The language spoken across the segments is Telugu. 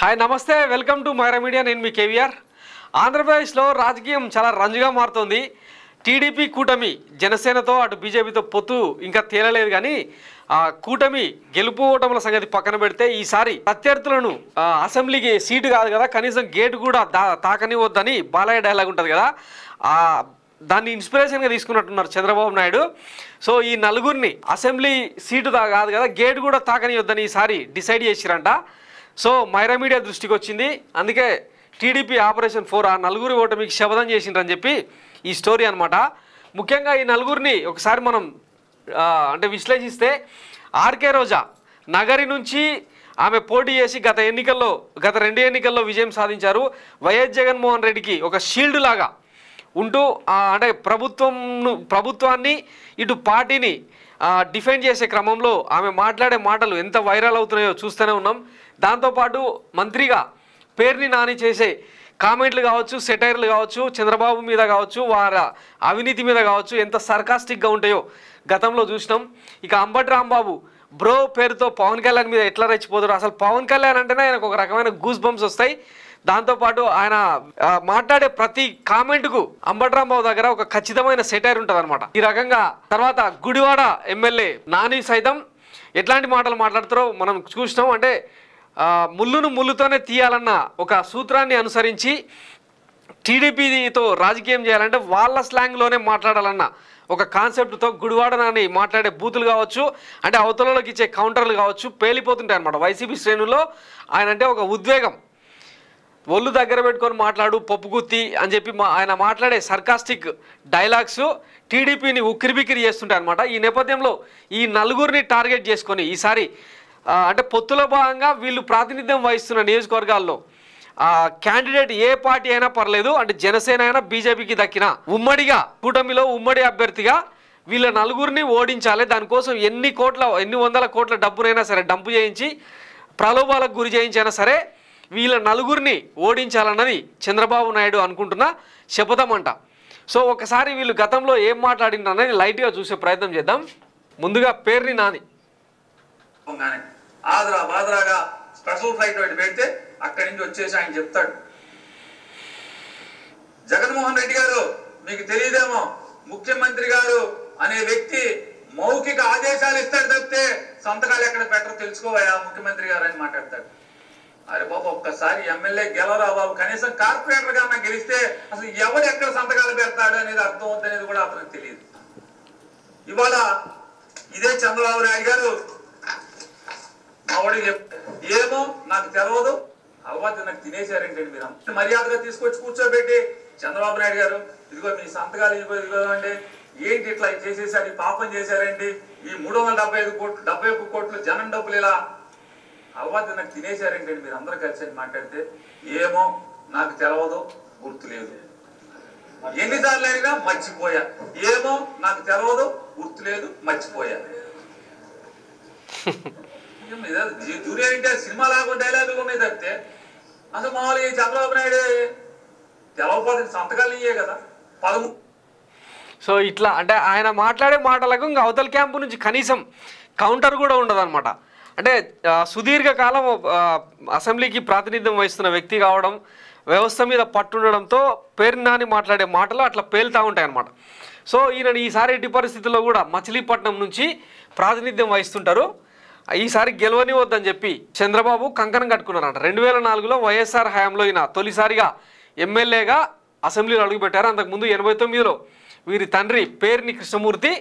హాయ్ నమస్తే వెల్కమ్ టు మైరా మీడియా నేను మీ కేవీఆర్ ఆంధ్రప్రదేశ్లో రాజకీయం చాలా రంజుగా మారుతోంది టీడీపీ కూటమి జనసేనతో అటు బీజేపీతో పొత్తు ఇంకా తేలలేదు కానీ కూటమి గెలుపు ఓటముల సంగతి పక్కన పెడితే ఈసారి ప్రత్యర్థులను అసెంబ్లీకి సీటు కాదు కదా కనీసం గేటు కూడా తాకనివద్దని బాలయ్య డైలాగ్ ఉంటుంది కదా దాన్ని ఇన్స్పిరేషన్గా తీసుకున్నట్టున్నారు చంద్రబాబు నాయుడు సో ఈ నలుగురిని అసెంబ్లీ సీటు కాదు కదా గేటు కూడా తాకనివద్దని ఈసారి డిసైడ్ చేసిరంట సో మైరా మీడియా దృష్టికి వచ్చింది అందుకే టీడీపీ ఆపరేషన్ 4 ఆ నలుగురి ఓటమికి శపథం చేసిండ్రని చెప్పి ఈ స్టోరీ అనమాట ముఖ్యంగా ఈ నలుగురిని ఒకసారి మనం అంటే విశ్లేషిస్తే ఆర్కే రోజా నగరి నుంచి ఆమె పోటీ చేసి గత 2 ఎన్నికల్లో విజయం సాధించారు వైఎస్ జగన్మోహన్ రెడ్డికి ఒక షీల్డ్ లాగా ఉంటూ అంటే ప్రభుత్వాన్ని ఇటు పార్టీని డిఫెండ్ చేసే క్రమంలో ఆమె మాట్లాడే మాటలు ఎంత వైరల్ అవుతున్నాయో చూస్తూనే ఉన్నాం దాంతోపాటు మంత్రిగా పేరుని నాని చేసే కామెంట్లు కావచ్చు సెటైర్లు కావచ్చు చంద్రబాబు మీద కావచ్చు వారి అవినీతి మీద కావచ్చు ఎంత సర్కాస్టిక్గా ఉంటాయో గతంలో చూసినాం ఇక అంబటి రాంబాబు బ్రో పేరుతో పవన్ కళ్యాణ్ మీద ఎట్లా రెచ్చిపోతారు అసలు పవన్ కళ్యాణ్ అంటేనే ఆయనకు ఒక రకమైన గూస్ బంప్స్ వస్తాయి దాంతోపాటు ఆయన మాట్లాడే ప్రతి కామెంట్కు అంబటి రాంబాబు దగ్గర ఒక ఖచ్చితమైన సెటైర్ ఉంటుంది అనమాట ఈ రకంగా తర్వాత గుడివాడ ఎమ్మెల్యే నాని సైతం ఎట్లాంటి మాటలు మాట్లాడతారో మనం చూసినాం అంటే ముళ్ళును ముళ్ళుతోనే తీయాలన్న ఒక సూత్రాన్ని అనుసరించి టీడీపీతో రాజకీయం చేయాలంటే వాళ్ళ స్లాంగ్లోనే మాట్లాడాలన్న ఒక కాన్సెప్ట్తో గుడివాడ నాని మాట్లాడే బూతులు కావచ్చు అంటే అవతలలోకి ఇచ్చే కౌంటర్లు కావచ్చు పేలిపోతుంటాయి అనమాట వైసీపీ శ్రేణుల్లో ఆయన అంటే ఒక ఉద్వేగం ఒళ్ళు దగ్గర పెట్టుకొని మాట్లాడు పప్పుగుత్తి అని చెప్పి ఆయన మాట్లాడే సర్కాస్టిక్ డైలాగ్స్ టీడీపీని ఉక్కిరిబిక్కిరి చేస్తుంటాయి అనమాట ఈ నేపథ్యంలో ఈ నలుగురిని టార్గెట్ చేసుకొని ఈసారి అంటే పొత్తులో భాగంగా వీళ్ళు ప్రాతినిధ్యం వహిస్తున్న నియోజకవర్గాల్లో క్యాండిడేట్ ఏ పార్టీ అయినా పర్లేదు అంటే జనసేన అయినా బీజేపీకి దక్కిన ఉమ్మడిగా కూటమిలో ఉమ్మడి అభ్యర్థిగా వీళ్ళ నలుగురిని ఓడించాలి దానికోసం ఎన్ని వందల కోట్ల డబ్బునైనా సరే డంపు చేయించి ప్రలోభాలకు గురి చేయించైనా సరే వీళ్ళ నలుగురిని ఓడించాలన్నది చంద్రబాబు నాయుడు అనుకుంటున్న శపథం అంట సో ఒకసారి వీళ్ళు గతంలో ఏం మాట్లాడినారు అనేది లైట్గా చూసే ప్రయత్నం చేద్దాం ముందుగా పేరుని నాని ఆదరా బాదరాగా స్పెషల్ ఫ్లైట్ ఒకటి పెడితే అక్కడి నుంచి వచ్చేసి ఆయన చెప్తాడు జగన్మోహన్ రెడ్డి గారు మీకు తెలియదేమో ముఖ్యమంత్రి గారు అనే వ్యక్తి మౌఖిక ఆదేశాలు ఇస్తాడు తప్పితే సంతకాలు ఎక్కడ పెట్టరో తెలుసుకోవయా ముఖ్యమంత్రి గారు అని మాట్లాడతాడు అరే బాబు ఒక్కసారి ఎమ్మెల్యే గెలవరా బాబు కనీసం కార్పొరేటర్ గా నాకు గెలిస్తే అసలు ఎవడు ఎక్కడ సంతకాలు పెడతాడు అనేది అర్థం అవుతుంది కూడా అతనికి తెలియదు ఇవాళ ఇదే చంద్రబాబు నాయుడు గారు మావాడికి ఏమో నాకు తెలవదు అలవాటు నాకు తినేశారంటే మీరు మర్యాదగా తీసుకొచ్చి కూర్చోబెట్టి చంద్రబాబు నాయుడు గారు ఇదిగో మీ సంతకాలు ఇదిగో అండి ఏంటి ఇట్లా చేసేసారు ఈ పాపం చేశారండి ఈ 375 కోట్లు జనం డబ్బులు ఇలా అలవాటు నాకు తినేశారంటే మీరు అందరూ కలిసి మాట్లాడితే ఏమో నాకు తెలవదు గుర్తులేదు ఎన్నిసార్లు అయినా మర్చిపోయా ఏమో నాకు తెలవదు గుర్తులేదు మర్చిపోయా జూనియర్ అంటే సినిమా లాగా డైలాగులు ఉన్నాయి తప్పితే అసలు మామూలుగా చంద్రబాబు నాయుడు తెలవపోతే సంతకాలు ఇయ్యే కదా 13 సో ఇట్లా అంటే ఆయన మాట్లాడే మాటలకు ఇంకా అవతల క్యాంపు నుంచి కనీసం కౌంటర్ కూడా ఉండదు అనమాట అంటే సుదీర్ఘకాలం అసెంబ్లీకి ప్రాతినిధ్యం వహిస్తున్న వ్యక్తి కావడం వ్యవస్థ మీద పట్టుండడంతో పేరు నాని మాట్లాడే మాటలు అట్లా పేలుతూ ఉంటాయి అన్నమాట సో ఈయన ఈసారి ఎట్టి పరిస్థితుల్లో కూడా మచిలీపట్నం నుంచి ప్రాతినిధ్యం వహిస్తుంటారు ఈసారి గెలవనివద్దని చెప్పి చంద్రబాబు కంకణం కట్టుకున్నారంట 2004లో వైఎస్ఆర్ హయాంలో ఈయన తొలిసారిగా ఎమ్మెల్యేగా అసెంబ్లీలో అడుగుపెట్టారు అంతకుముందు 89లో వీరి తండ్రి పేర్ని కృష్ణమూర్తి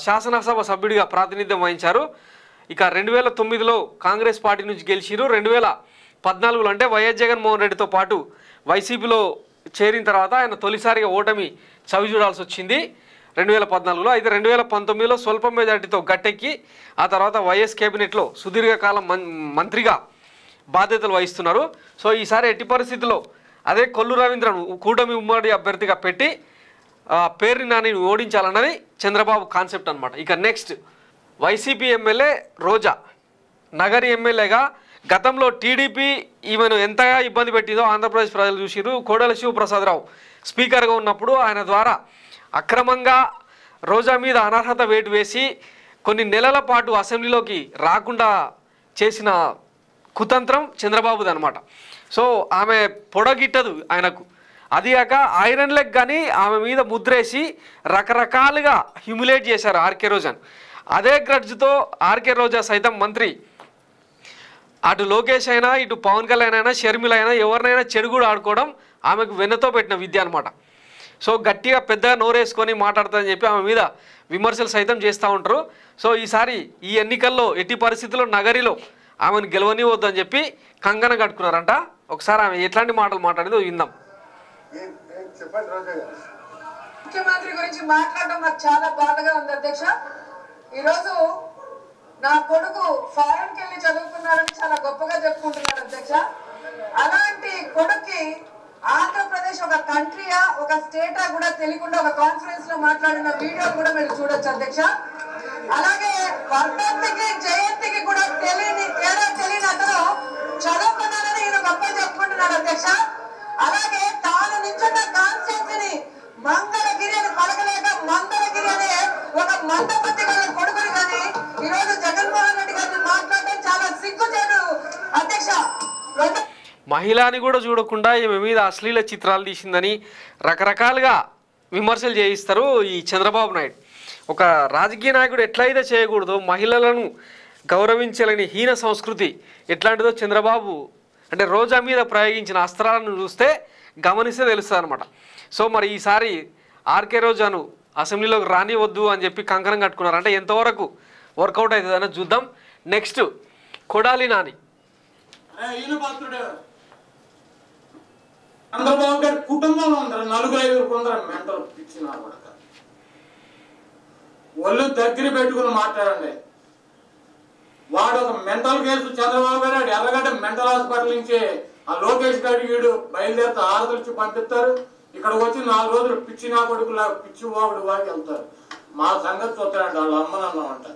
శాసనసభ సభ్యుడిగా ప్రాతినిధ్యం వహించారు ఇక 2009లో కాంగ్రెస్ పార్టీ నుంచి గెలిచిరు 2014లో అంటే వైఎస్ జగన్మోహన్ రెడ్డితో పాటు వైసీపీలో చేరిన తర్వాత ఆయన తొలిసారిగా ఓటమి చవి చూడాల్సి వచ్చింది 2014లో అయితే 2019లో స్వల్ప మెజార్టీతో గట్టెక్కి ఆ తర్వాత వైఎస్ కేబినెట్లో సుదీర్ఘకాలం మంత్రిగా బాధ్యతలు వహిస్తున్నారు సో ఈసారి ఎట్టి పరిస్థితుల్లో అదే కొల్లు రవీంద్రను కూటమి ఉమ్మడి అభ్యర్థిగా పెట్టి పేరుని నాని ఓడించాలన్నది చంద్రబాబు కాన్సెప్ట్ అనమాట ఇక నెక్స్ట్ వైసీపీ ఎమ్మెల్యే రోజా నగరి ఎమ్మెల్యేగా గతంలో టీడీపీ ఈమెను ఎంతగా ఇబ్బంది పెట్టిందో ఆంధ్రప్రదేశ్ ప్రజలు చూసిరు కోడెల శివప్రసాదరావు స్పీకర్గా ఉన్నప్పుడు ఆయన ద్వారా అక్రమంగా రోజా మీద అనర్హత వేటు వేసి కొన్ని నెలల పాటు అసెంబ్లీలోకి రాకుండా చేసిన కుతంత్రం చంద్రబాబుది అనమాట. సో ఆమె పొడగిట్టదు ఆయనకు. అది కాక ఐరన్ లెగ్ కానీ ఆమె మీద ముద్రేసి రకరకాలుగా హ్యూమిలేట్ చేశారు ఆర్కే రోజాను. అదే గ్రడ్జ్తో ఆర్కే రోజా సైతం మంత్రి అటు లోకేష్ అయినా ఇటు పవన్ కళ్యాణ్ అయినా షర్మిల అయినా ఎవరినైనా చెడు కూడా ఆడుకోవడం ఆమెకు వెన్నతో పెట్టిన విద్య అనమాట. సో గట్టిగా పెద్దగా నోరేసుకొని మాట్లాడుతుందని చెప్పి ఆమె మీద విమర్శలు సైతం చేస్తూ ఉంటారు. సో ఈసారి ఈ ఎన్నికల్లో ఎట్టి పరిస్థితుల్లో నగరిలో ఆమెను గెలవనివద్దు అని చెప్పి కంగన కట్టుకున్నారంట. ఒకసారి ఆమె ఎట్లాంటి మాటలు మాట్లాడిందో విందాం. ముఖ్యమంత్రి గురించి మాట్లాడడం నాకు చాలా బాధగా ఉంది అధ్యక్ష. ఈరోజు నా కొడుకు ఫారెన్కి వెళ్ళి చదువుకున్నాడని చాలా గొప్పగా చెప్పుకుంటున్నాడు అధ్యక్ష. అలాంటి కొడుక్కి ఆంధ్రప్రదేశ్ ఒక కంట్రీయా ఒక స్టేటా కూడా తెలియకుండా ఒక కాన్ఫరెన్స్ లో మాట్లాడిన వీడియో కూడా మీరు చూడొచ్చు అధ్యక్ష. అలాగే వర్ధంతికి జయంతికి కూడా తెలియని అతను చదువుకున్నాడని ఈయన గొప్ప చెప్పుకుంటున్నాడు అధ్యక్ష. అలాగే తాను నించున్న కాన్స్టిట్యూన్సీని మంగళగిరి అని పలకలేక మందరగిరి అనే ఒక మందబుద్ధి గల కొడుకుని కానీ ఈరోజు జగన్మోహన్ రెడ్డి గారిని మాట్లాడడం చాలా సిగ్గుచేటు అధ్యక్ష. మహిళని కూడా చూడకుండా ఈమె మీద అశ్లీల చిత్రాలు తీసిందని రకరకాలుగా విమర్శలు చేయిస్తారు ఈ చంద్రబాబు నాయుడు. ఒక రాజకీయ నాయకుడు ఎట్లయితే చేయకూడదో మహిళలను గౌరవించాలని హీన సంస్కృతి ఎట్లాంటిదో చంద్రబాబు అంటే రోజా మీద ప్రయోగించిన అస్త్రాలను చూస్తే గమనిస్తే తెలుస్తుంది అనమాట. సో మరి ఈసారి ఆర్కే రోజాను అసెంబ్లీలోకి రానివద్దు అని చెప్పి కంకణం కట్టుకున్నారు. అంటే ఎంతవరకు వర్కౌట్ అవుతుందని చూద్దాం. నెక్స్ట్ కొడాలి నాని. చంద్రబాబు గారి కుటుంబంలో ఉంటారు 4-5 కొందరు మెంటల్ ఇచ్చిన ఒళ్ళు దగ్గర పెట్టుకుని మాట్లాడండి. వాడు ఒక మెంటల్ కేసు చంద్రబాబు గారు ఎర్రగడ్డ మెంటల్ హాస్పిటల్ నుంచి ఆ లోకేష్ గారి వీడు బయలుదేరితే ఆరతులు ఇచ్చి పంపిస్తారు. ఇక్కడికి వచ్చి 4 రోజులు పిచ్చి నా కొడుకులా పిచ్చి వాడు వాకి వెళ్తారు. మా సంగతి చూస్తారంట వాళ్ళ అమ్మనన్నామంట.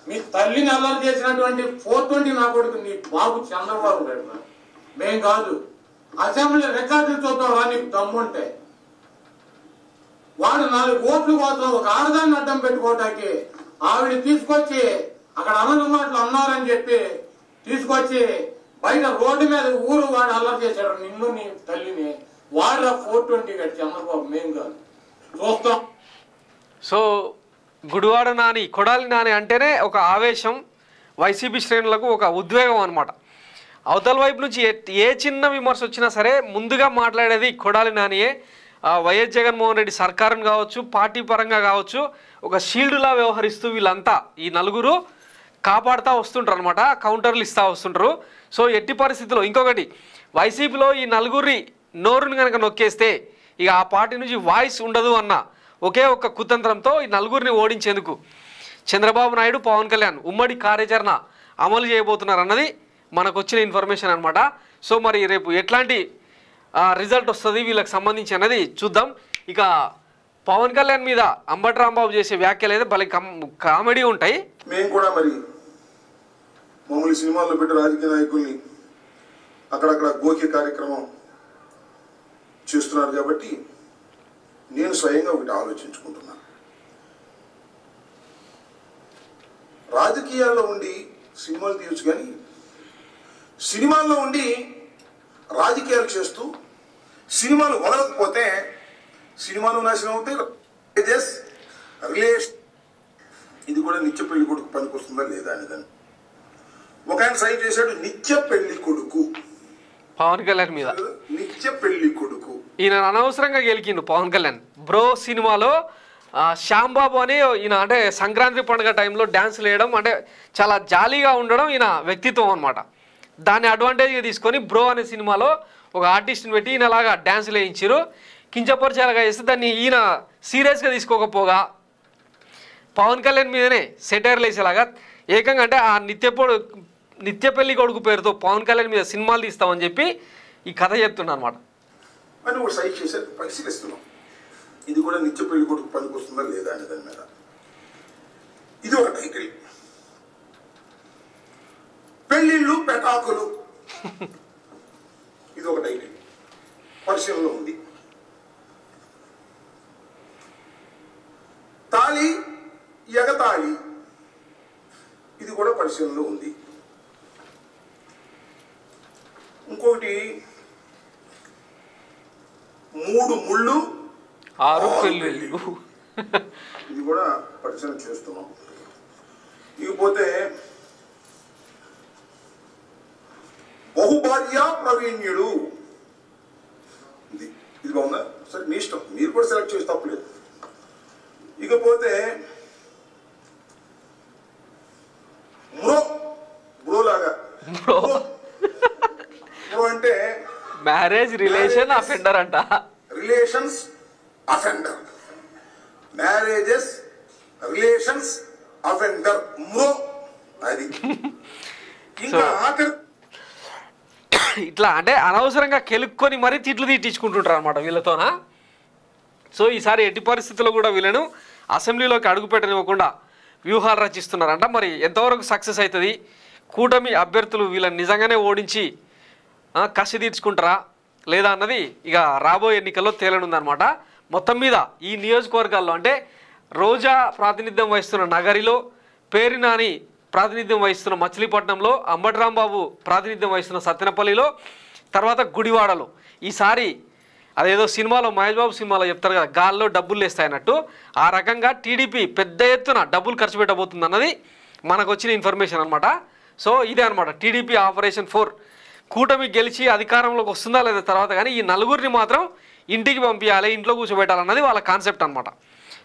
మీ తల్లిని అల్లరి చేసినటువంటి 420 నా కొడుకు నీ బాబు చంద్రబాబు గారు మేం కాదు. అసెంబ్లీ రికార్డులు చూద్దాం నీకు దమ్ముంటే. వాడు 4 ఓట్ల కోసం ఒక ఆడదాన్ని అడ్డం పెట్టుకోవటానికి ఆవిడ తీసుకొచ్చి అక్కడ అన్న మాటలు అన్నారని చెప్పి తీసుకొచ్చి బయట రోడ్డు మీద ఊరు వాడు అల్లరి చేశాడు నిన్ను నీ తల్లిని. వాడు 420 గడి చంద్రబాబు మేం కాదు చూస్తాం. సో గుడివాడ నాని కొడాలి నాని అంటేనే ఒక ఆవేశం, వైసీపీ శ్రేణులకు ఒక ఉద్వేగం అనమాట. అవతల వైపు నుంచి ఏ చిన్న విమర్శ వచ్చినా సరే ముందుగా మాట్లాడేది కొడాలి నానియే. వైఎస్ జగన్మోహన్ రెడ్డి సర్కారం కావచ్చు, పార్టీ పరంగా కావచ్చు, ఒక షీల్డ్లా వ్యవహరిస్తూ వీళ్ళంతా ఈ నలుగురు కాపాడుతూ వస్తుంటారు అనమాట, కౌంటర్లు ఇస్తూ వస్తుంటారు. సో ఎట్టి పరిస్థితుల్లో ఇంకొకటి వైసీపీలో ఈ నలుగురి నోరుని కనుక నొక్కేస్తే ఇక ఆ పార్టీ నుంచి వాయిస్ ఉండదు అన్న ఒకే ఒక్క కుతంత్రంతో ఈ నలుగురిని ఓడించేందుకు చంద్రబాబు నాయుడు, పవన్ కళ్యాణ్ ఉమ్మడి కార్యాచరణ అమలు చేయబోతున్నారు అన్నది మనకు వచ్చిన ఇన్ఫర్మేషన్ అనమాట. సో మరి రేపు ఎట్లాంటి రిజల్ట్ వస్తుంది వీళ్ళకి సంబంధించి అన్నది చూద్దాం. ఇక పవన్ కళ్యాణ్ మీద అంబటి రాంబాబు చేసే వ్యాఖ్యలు అయితే భలే కామెడీ ఉంటాయి. మేము కూడా మరి మామూలు సినిమాల్లో పెట్టి రాజకీయ నాయకుల్ని అక్కడక్కడ గోకే కార్యక్రమం చేస్తున్నారు కాబట్టి నేను స్వయంగా ఒకటి ఆలోచించుకుంటున్నాను. రాజకీయాల్లో ఉండి సినిమాలు తీయచ్చు కానీ సినిమాల్లో ఉండి రాజకీయాలు చేస్తూ సినిమాలు వదలకపోతే సినిమాలు నాశనం అవుతాయి. రిలేషన్ ఇది కూడా నిత్య పెళ్లి కొడుకు పనికొస్తుందా లేదా అని దాన్ని ఒక ఆయన సైన్ చేశాడు. నిత్య పెళ్లి కొడుకు పవన్ కళ్యాణ్ మీద నిత్య పెళ్లి కొడుకు ఈయన అనవసరంగా గెలికిండు పవన్ కళ్యాణ్. బ్రో సినిమాలో శ్యాంబాబు అని ఈయన అంటే సంక్రాంతి పండుగ టైంలో డ్యాన్సులు వేయడం అంటే చాలా జాలీగా ఉండడం ఈయన వ్యక్తిత్వం అనమాట. దాన్ని అడ్వాంటేజ్గా తీసుకొని బ్రో అనే సినిమాలో ఒక ఆర్టిస్ట్ని పెట్టి ఈయనలాగా డ్యాన్సులు వేయించారు. కించపరిచేలాగా చేస్తే దాన్ని ఈయన సీరియస్గా తీసుకోకపోగా పవన్ కళ్యాణ్ మీదనే సెటైర్లు వేసేలాగా ఏకంగా అంటే ఆ నిత్య పెళ్లి కొడుకు పేరుతో పవన్ కళ్యాణ్ మీద సినిమాలు తీస్తామని చెప్పి ఈ కథ చెప్తున్నా అనమాట. అని ఒక సైట్ చేశారు, పరిశీలిస్తున్నాం. ఇది కూడా నిత్య పెళ్లి కొడుకు పనికొస్తుందా లేదా అనే దాని మీద ఇది ఒక టైటిల్. పెళ్లిళ్ళు పెటాకులు ఇది ఒక టైటిల్ పరిశీలనలో ఉంది. తాళి ఎగతాళి ఇది కూడా పరిశీలనలో ఉంది. ఇంకొకటి 3 ముళ్ళు 6 పెళ్ళిళ్ళు. ఇది కూడా పరిశీలన చేస్తున్నాం. ఇకపోతే బహుభార్య ప్రవీణ్యుడు, ఇది బాగుందా? సరే మీ ఇష్టం, మీరు కూడా సెలెక్ట్ చేసి తప్పలేదు. ఇకపోతే బ్రో లాగా బ్రో అంటే మ్యారేజ్ రిలేషన్ అఫెండర్ అంట. Relations offender, marriages relations offender bro. అది ఇంకా ఆఖరి ఇట్లా అంటే అనవసరంగా కెలుక్కొని మరీ తిట్లు తిట్టించుకుంటుంటారు అనమాట వీళ్ళతోనా. సో ఈసారి ఎట్టి పరిస్థితుల్లో కూడా వీళ్ళను అసెంబ్లీలోకి అడుగు పెట్టనివ్వకుండా వ్యూహాలు రచిస్తున్నారంట. మరి ఎంతవరకు సక్సెస్ అవుతుంది, కూటమి అభ్యర్థులు వీళ్ళని నిజంగానే ఓడించి కసి తీర్చుకుంటారా లేదా అన్నది ఇక రాబోయే ఎన్నికల్లో తేలనుందనమాట. మొత్తం మీద ఈ నియోజకవర్గాల్లో అంటే రోజా ప్రాతినిధ్యం వహిస్తున్న నగరిలో, పేరు నాని ప్రాతినిధ్యం వహిస్తున్న మచిలీపట్నంలో, అంబటి రాంబాబు ప్రాతినిధ్యం వహిస్తున్న సత్తెనపల్లిలో, తర్వాత గుడివాడలో ఈసారి అదేదో సినిమాలో మహేష్ బాబు సినిమాలో చెప్తారు కదా, గాల్లో డబ్బులు వేస్తాయన్నట్టు ఆ రకంగా టీడీపీ పెద్ద ఎత్తున డబ్బులు ఖర్చు పెట్టబోతుంది అన్నది మనకు వచ్చిన ఇన్ఫర్మేషన్ అనమాట. సో ఇదే అనమాట టీడీపీ ఆపరేషన్ 4. కూటమి గెలిచి అధికారంలోకి వస్తుందా లేదా తర్వాత, కానీ ఈ నలుగురిని మాత్రం ఇంటికి పంపించాలి, ఇంట్లో కూర్చోబెట్టాలన్నది వాళ్ళ కాన్సెప్ట్ అనమాట.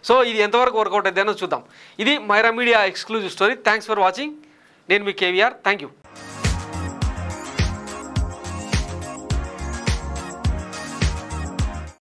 సో ఇది ఎంతవరకు వర్కౌట్ అయితే చూద్దాం. ఇది Maira Media exclusive story. Thanks for watching. నేను మీ కేవీఆర్. Thank you.